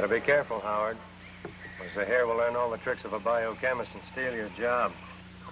Better be careful, Howard. Or Zahir will learn all the tricks of a biochemist and steal your job.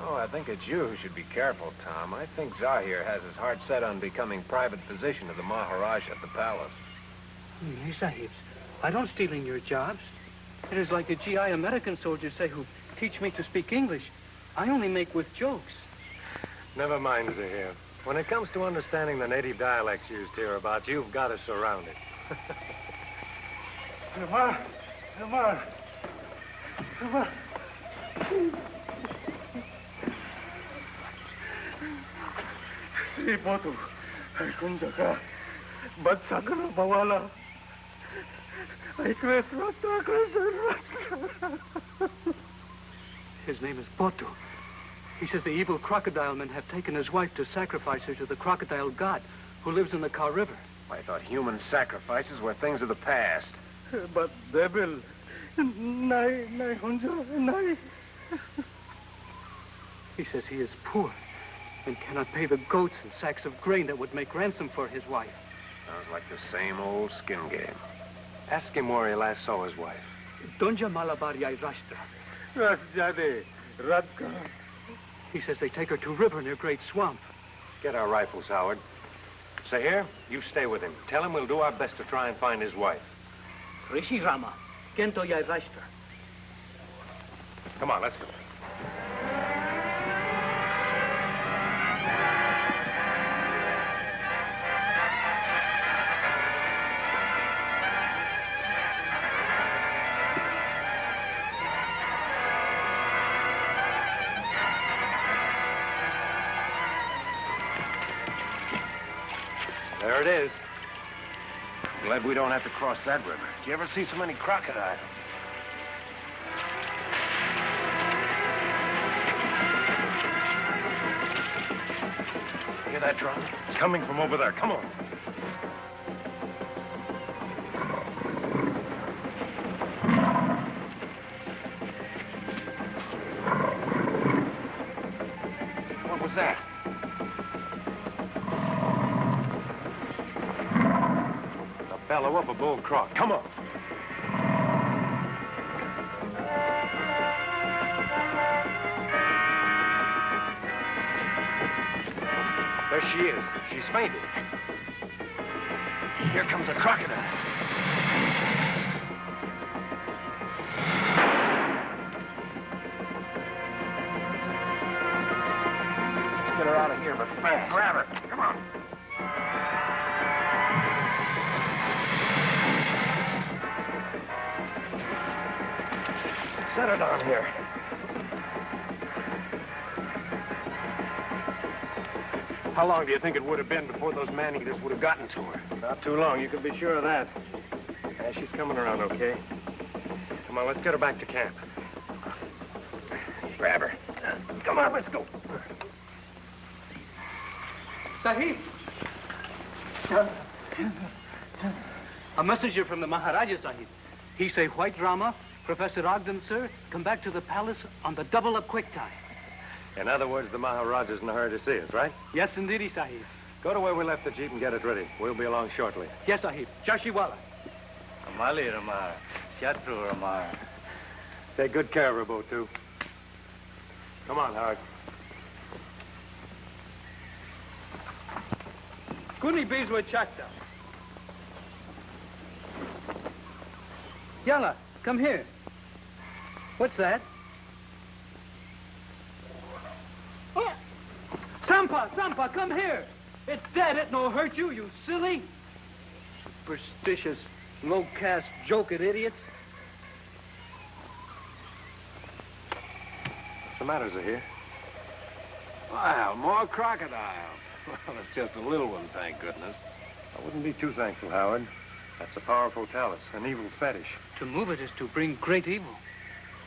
Oh, I think it's you who should be careful, Tom. I think Zahir has his heart set on becoming private physician of the Maharaj at the palace. Yes, Sahibs. I don't stealing your jobs. It is like the GI American soldiers say who teach me to speak English. I only make with jokes. Never mind, Zahir. When it comes to understanding the native dialects used hereabouts, you've got us surrounded. Ramar! Ramar! Ramar! Si, Potu. Ay, kung saka. Bagsak na bawala. Ay, Chris Rasta, Chris Rasta. His name is Botu. He says the evil crocodile men have taken his wife to sacrifice her to the crocodile god who lives in the Car River. I thought human sacrifices were things of the past. But devil, nai hunja, nai. He says he is poor and cannot pay the goats and sacks of grain that would make ransom for his wife. Sounds like the same old skin game. Ask him where he last saw his wife. Donja Malabaria Rashtra. Rasjade, Radka. He says they take her to river near Great Swamp. Get our rifles, Howard. Zahir, you stay with him. Tell him we'll do our best to try and find his wife. Rishi Rama, Kento Yai Rashtra. Come on, let's go. There it is. Glad we don't have to cross that river. Do you ever see so many crocodiles? Hear that drum? It's coming from over there. Come on. What was that? Bellow up a bull croc. Come on. There she is. She's fainted. Here comes a crocodile. Let's get her out of here, but fast. Grab her. Come on. Set her down here. How long do you think it would have been before those man-eaters would have gotten to her? Not too long, you can be sure of that. Yeah, she's coming around, okay? Come on, let's get her back to camp. Grab her. Come on, let's go. Sahib! A messenger from the Maharaja, Sahib. He say White Rama, Professor Ogden, sir, come back to the palace on the double-up quick time. In other words, the Maharaja's in a hurry to see us, right? Yes, indeedy, Sahib. Go to where we left the jeep and get it ready. We'll be along shortly. Yes, Sahib. Jashiwala. Amali Ramar, Shatru Ramar. Take good care of her, Bo, too. Come on, Howard. Kuni Bezwa Chakta. Yalla, come here. What's that? Oh! Sampa, come here. It's dead. It no hurt you, you silly. Superstitious, low-caste, joking idiot. What's the matter, Zahir? Wow, more crocodiles. Well, it's just a little one, thank goodness. I wouldn't be too thankful, Howard. That's a powerful talus, an evil fetish. To move it is to bring great evil.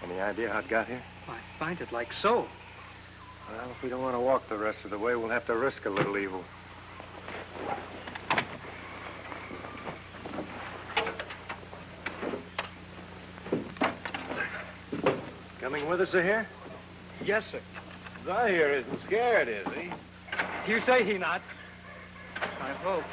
Any idea how it got here? I find it like so. Well, if we don't want to walk the rest of the way, we'll have to risk a little evil. Coming with us, Zahir? Yes, sir. Zahir isn't scared, is he? You say he not. I hope.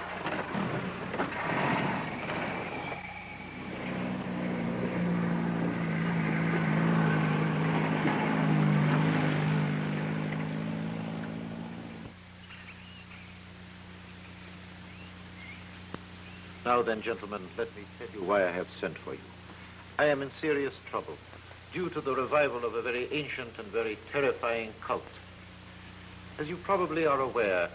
Now then, gentlemen, let me tell you why I have sent for you. I am in serious trouble due to the revival of a very ancient and very terrifying cult. As you probably are aware,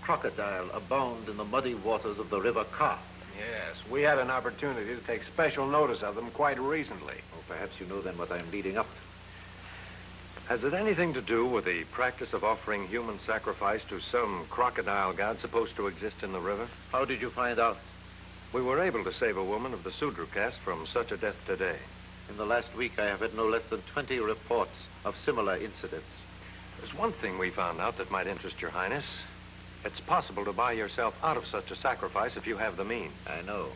crocodile abound in the muddy waters of the River Ka. Yes, we had an opportunity to take special notice of them quite recently. Oh, perhaps you know then what I'm leading up to. Has it anything to do with the practice of offering human sacrifice to some crocodile god supposed to exist in the river? How did you find out? We were able to save a woman of the Sudra caste from such a death today. In the last week, I have had no less than 20 reports of similar incidents. There's one thing we found out that might interest your highness. It's possible to buy yourself out of such a sacrifice if you have the means. I know.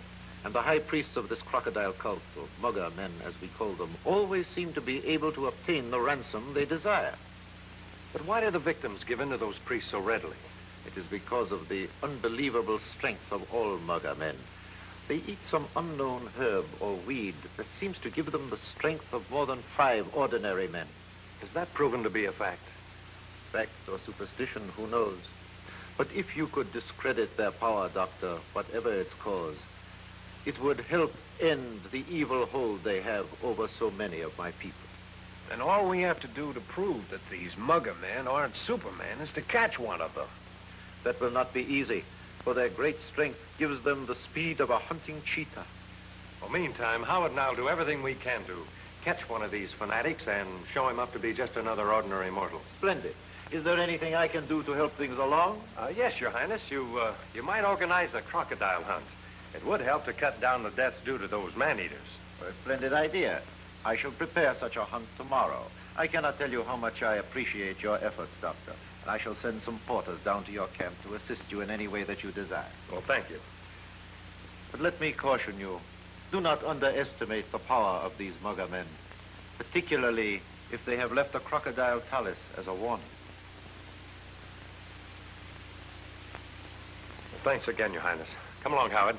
And the high priests of this crocodile cult, or mugger men as we call them, always seem to be able to obtain the ransom they desire. But why do the victims give in to those priests so readily? It is because of the unbelievable strength of all mugger men. They eat some unknown herb or weed that seems to give them the strength of more than 5 ordinary men. Is that proven to be a fact? Fact or superstition, who knows? But if you could discredit their power, Doctor, whatever its cause, it would help end the evil hold they have over so many of my people. And all we have to do to prove that these mugger men aren't Supermen is to catch one of them. That will not be easy, for their great strength gives them the speed of a hunting cheetah. Well, meantime, Howard and I'll do everything we can to catch one of these fanatics and show him up to be just another ordinary mortal. Splendid. Is there anything I can do to help things along? Yes, Your Highness. You might organize a crocodile hunt. It would help to cut down the deaths due to those man-eaters. A splendid idea. I shall prepare such a hunt tomorrow. I cannot tell you how much I appreciate your efforts, Doctor. And I shall send some porters down to your camp to assist you in any way that you desire. Well, thank you. But let me caution you. Do not underestimate the power of these mugger men, particularly if they have left a crocodile talus as a warning. Well, thanks again, Your Highness. Come along, Howard.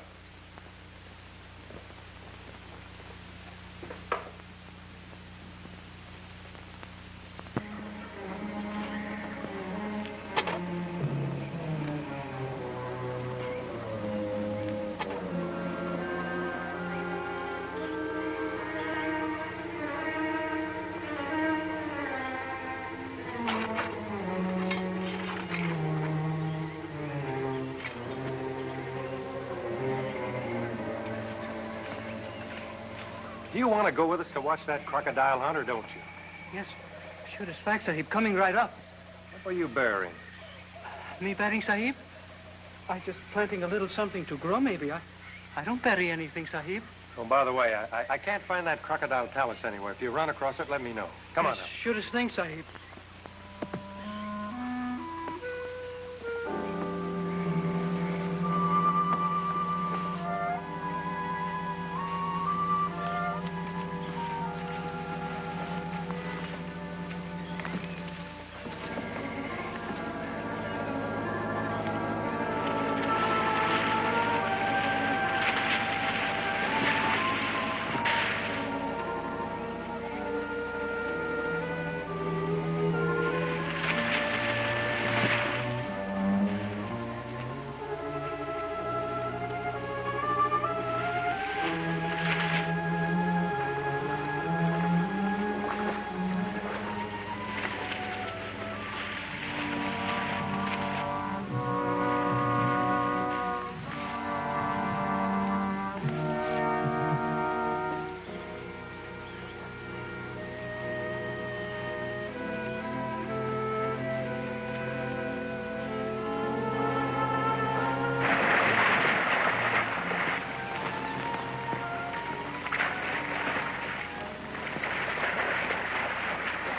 Do you want to go with us to watch that crocodile hunt, or don't you? Yes, sure as fact, Sahib. Coming right up. What are you bearing? Me bearing, Sahib? I just planting a little something to grow, maybe. I don't bury anything, Sahib. Oh, by the way, I can't find that crocodile talus anywhere. If you run across it, let me know. Come on now. Surest thing, Sahib.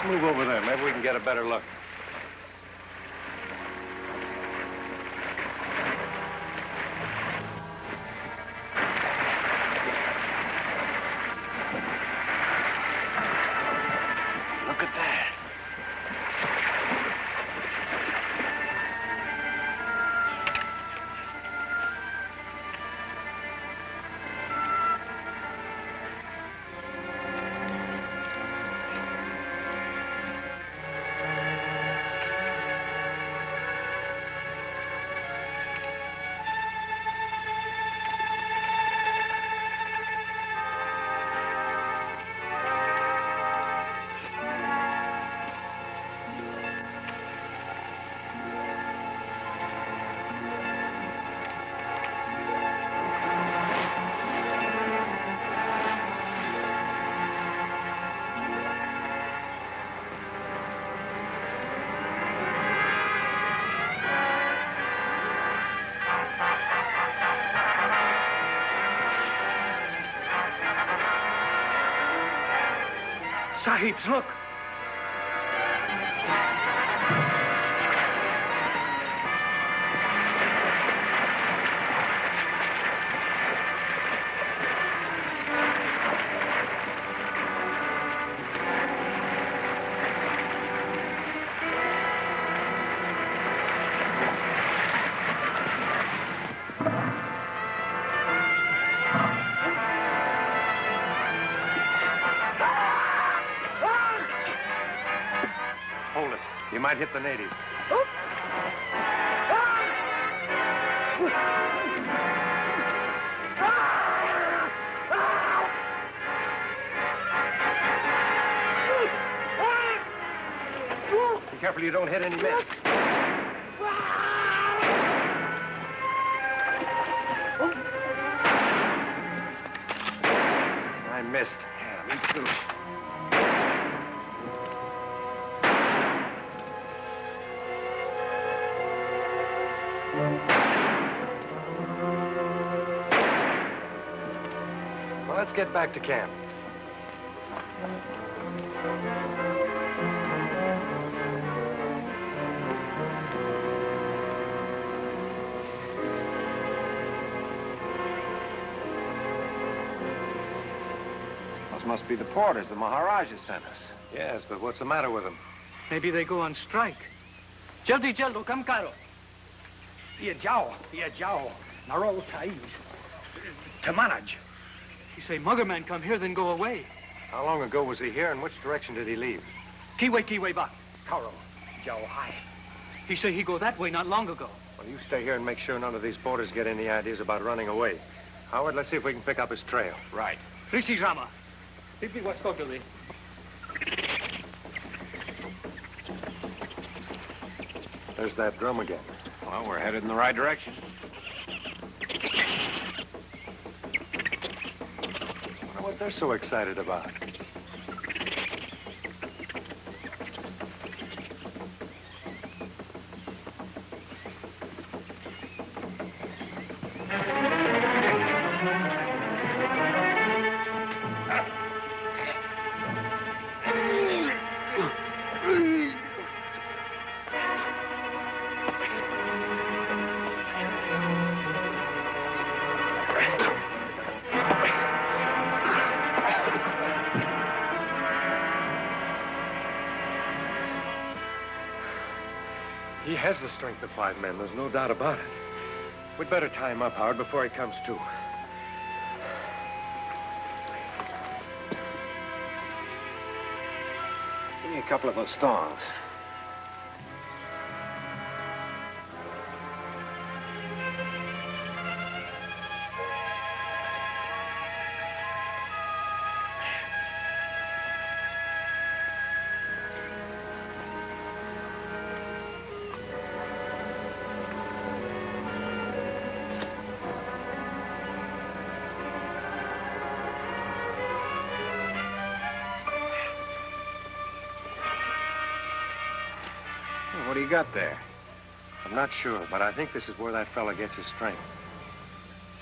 Move over there. Maybe we can get a better look. Look at that. Sahibs, look. Hold it. You might hit the natives. Be careful you don't hit any men. I missed. Yeah, me too. Well, let's get back to camp. Those must be the porters the Maharaja sent us. Yes, but what's the matter with them? Maybe they go on strike. Jaldi jaldo, kam karo. Ye jao. Naro tais. Tamanaj. You say Mugger man come here, then go away. How long ago was he here, and which direction did he leave? Kiwe ba. Karo. Jao hai. He say he go that way not long ago. Well, you stay here and make sure none of these porters get any ideas about running away. Howard, let's see if we can pick up his trail. Right. Rishi Rama. Pipi was totally. There's that drum again. Well, we're headed in the right direction. I wonder what they're so excited about. He has the strength of 5 men, there's no doubt about it. We'd better tie him up, Howard, before he comes to. Give me a couple of those thongs. What do you got there? I'm not sure, but I think this is where that fella gets his strength.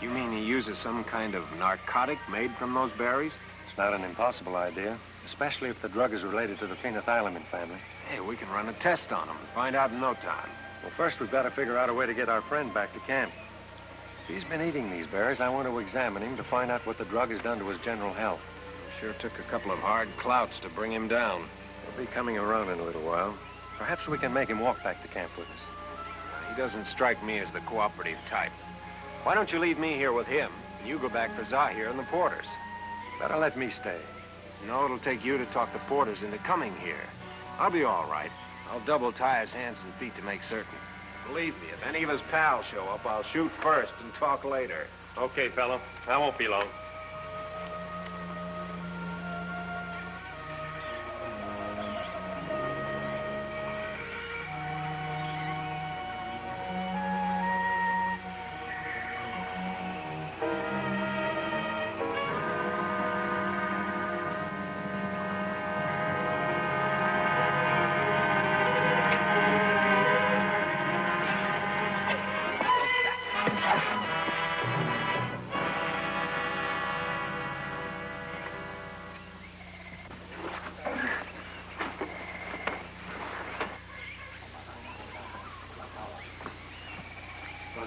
You mean he uses some kind of narcotic made from those berries? It's not an impossible idea, especially if the drug is related to the phenethylamine family. Hey, we can run a test on him and find out in no time. Well, first we've got to figure out a way to get our friend back to camp. If he's been eating these berries, I want to examine him to find out what the drug has done to his general health. Sure took a couple of hard clouts to bring him down. He'll be coming around in a little while. Perhaps we can make him walk back to camp with us. He doesn't strike me as the cooperative type. Why don't you leave me here with him, and you go back for Zahir and the porters? Better let me stay. No, it'll take you to talk the porters into coming here. I'll be all right. I'll double tie his hands and feet to make certain. Believe me, if any of his pals show up, I'll shoot first and talk later. Okay, fella. I won't be long.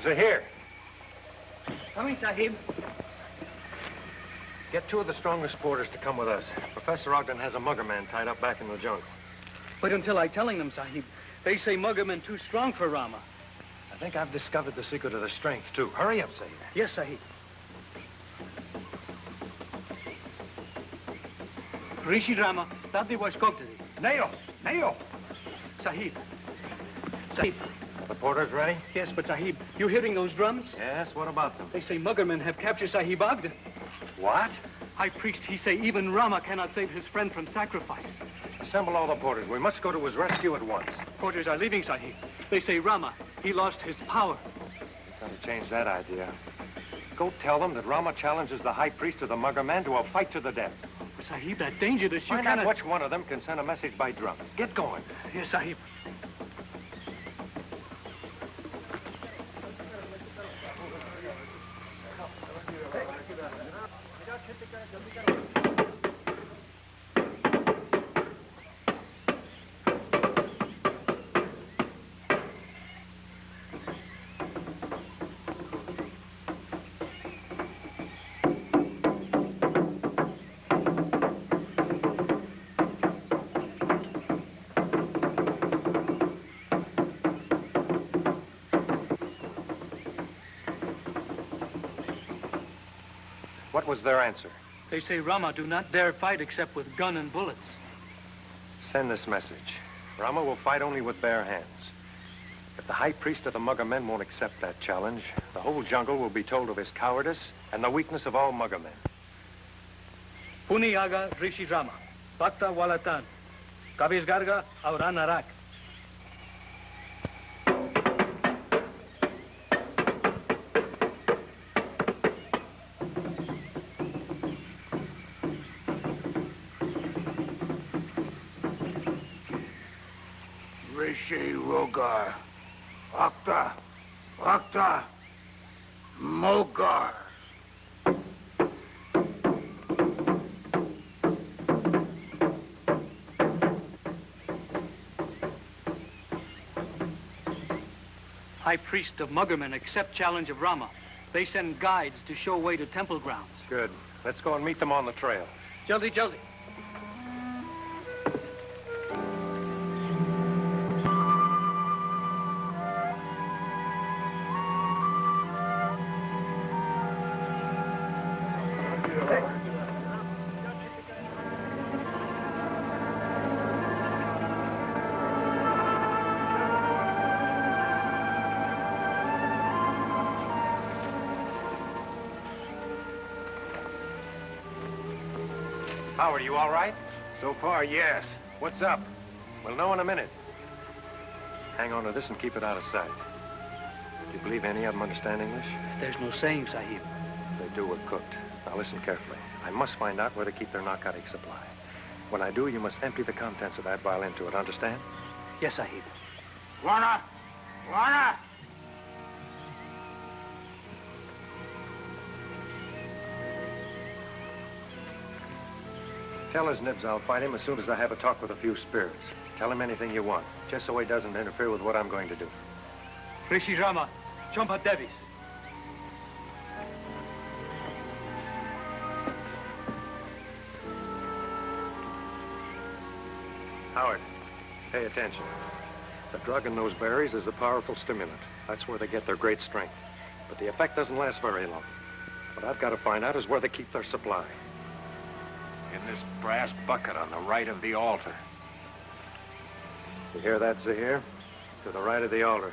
Zahir. Coming, Sahib. Get 2 of the strongest porters to come with us. Professor Ogden has a mugger man tied up back in the jungle. Wait until I telling them, Sahib. They say Muggermen too strong for Rama. I think I've discovered the secret of their strength, too. Hurry up, Zahir. Yes, Sahib. Rishi Rama, Daddi was Gogdadi. Nail! Nail! Sahib. Sahib. The porters ready? Yes, but Sahib, you hearing those drums? Yes, what about them? They say Muggermen have captured Sahib Ogden. What? High priest, he say even Rama cannot save his friend from sacrifice. Assemble all the porters. We must go to his rescue at once. Porters are leaving, Sahib. They say Rama, he lost his power. We've got to change that idea. Go tell them that Rama challenges the high priest of the mugger man to a fight to the death. Sahib, that dangerous, you Find cannot... out which one of them can send a message by drum. Get going. Yes, Sahib. What was their answer? They say Rama do not dare fight except with gun and bullets. Send this message. Rama will fight only with bare hands. If the high priest of the mugger men won't accept that challenge, the whole jungle will be told of his cowardice and the weakness of all mugger men. Puni Aga Rishi Rama. Pakta Walatan. Kabiz Garga Aurana Rak. Rishi Rogar. Akta. Akta. Mogar. High priest of Muggermen accept challenge of Rama. They send guides to show way to temple grounds. Good. Let's go and meet them on the trail. Jaldi, jaldi. Howard, you all right? So far, yes. What's up? We'll know in a minute. Hang on to this and keep it out of sight. Do you believe any of them understand English? There's no saying, Sahib. They do, we're cooked. Now listen carefully. I must find out where they keep their narcotic supply. When I do, you must empty the contents of that vial into it, understand? Yes, Sahib. Wana! Wana! Tell his nibs I'll fight him as soon as I have a talk with a few spirits. Tell him anything you want, just so he doesn't interfere with what I'm going to do. Rishi Rama. Chompa Devis. Howard, pay attention. The drug in those berries is a powerful stimulant. That's where they get their great strength. But the effect doesn't last very long. What I've got to find out is where they keep their supply. In this brass bucket on the right of the altar. You hear that, Zahir? To the right of the altar.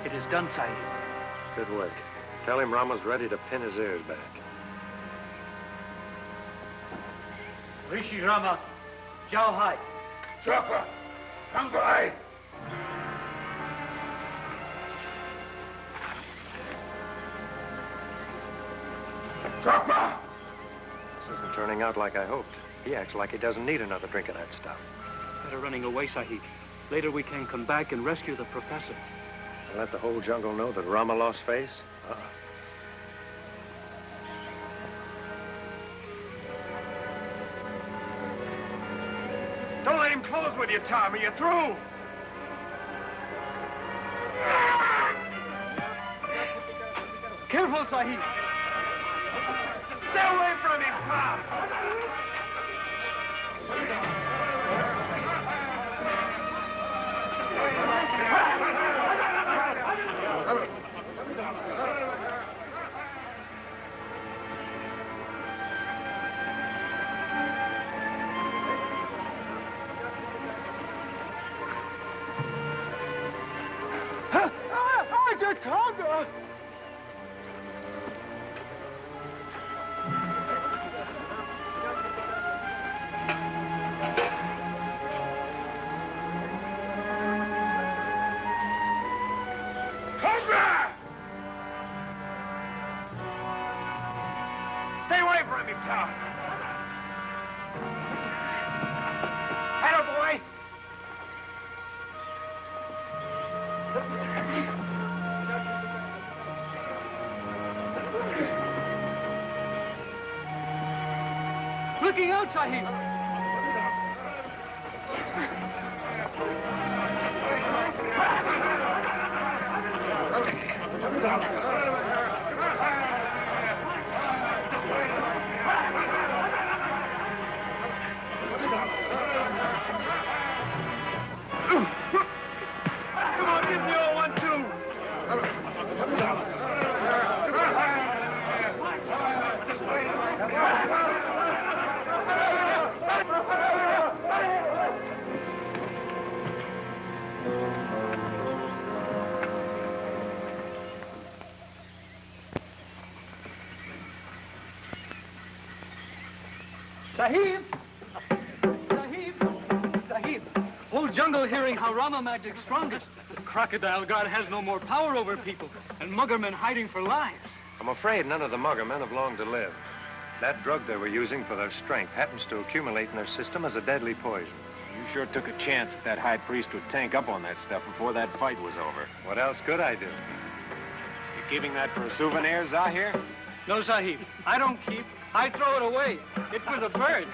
It is done, Sahib. Good work. Tell him Rama's ready to pin his ears back. Rishi Rama. Jao Hai. Chopper! Come by! Chopper! This isn't turning out like I hoped. He acts like he doesn't need another drink of that stuff. Better running away, Sahib. Later we can come back and rescue the professor. And let the whole jungle know that Ramar lost face? Don't let him close with you, Tommy. You're through. Careful, Sahib. Stay away from him, Tom. Stay away from him, Tom. Attaboy. Looking out, Sahib. Come on, give me all 1-2. Sahib! Sahib! Sahib! Whole jungle hearing how Rama magic's strongest. The crocodile god has no more power over people, and muggermen hiding for lives. I'm afraid none of the muggermen have long to live. That drug they were using for their strength happens to accumulate in their system as a deadly poison. You sure took a chance that high priest would tank up on that stuff before that fight was over. What else could I do? You keeping that for a souvenir, Zahir? No, Sahib. I don't keep. I throw it away. It's for the birds.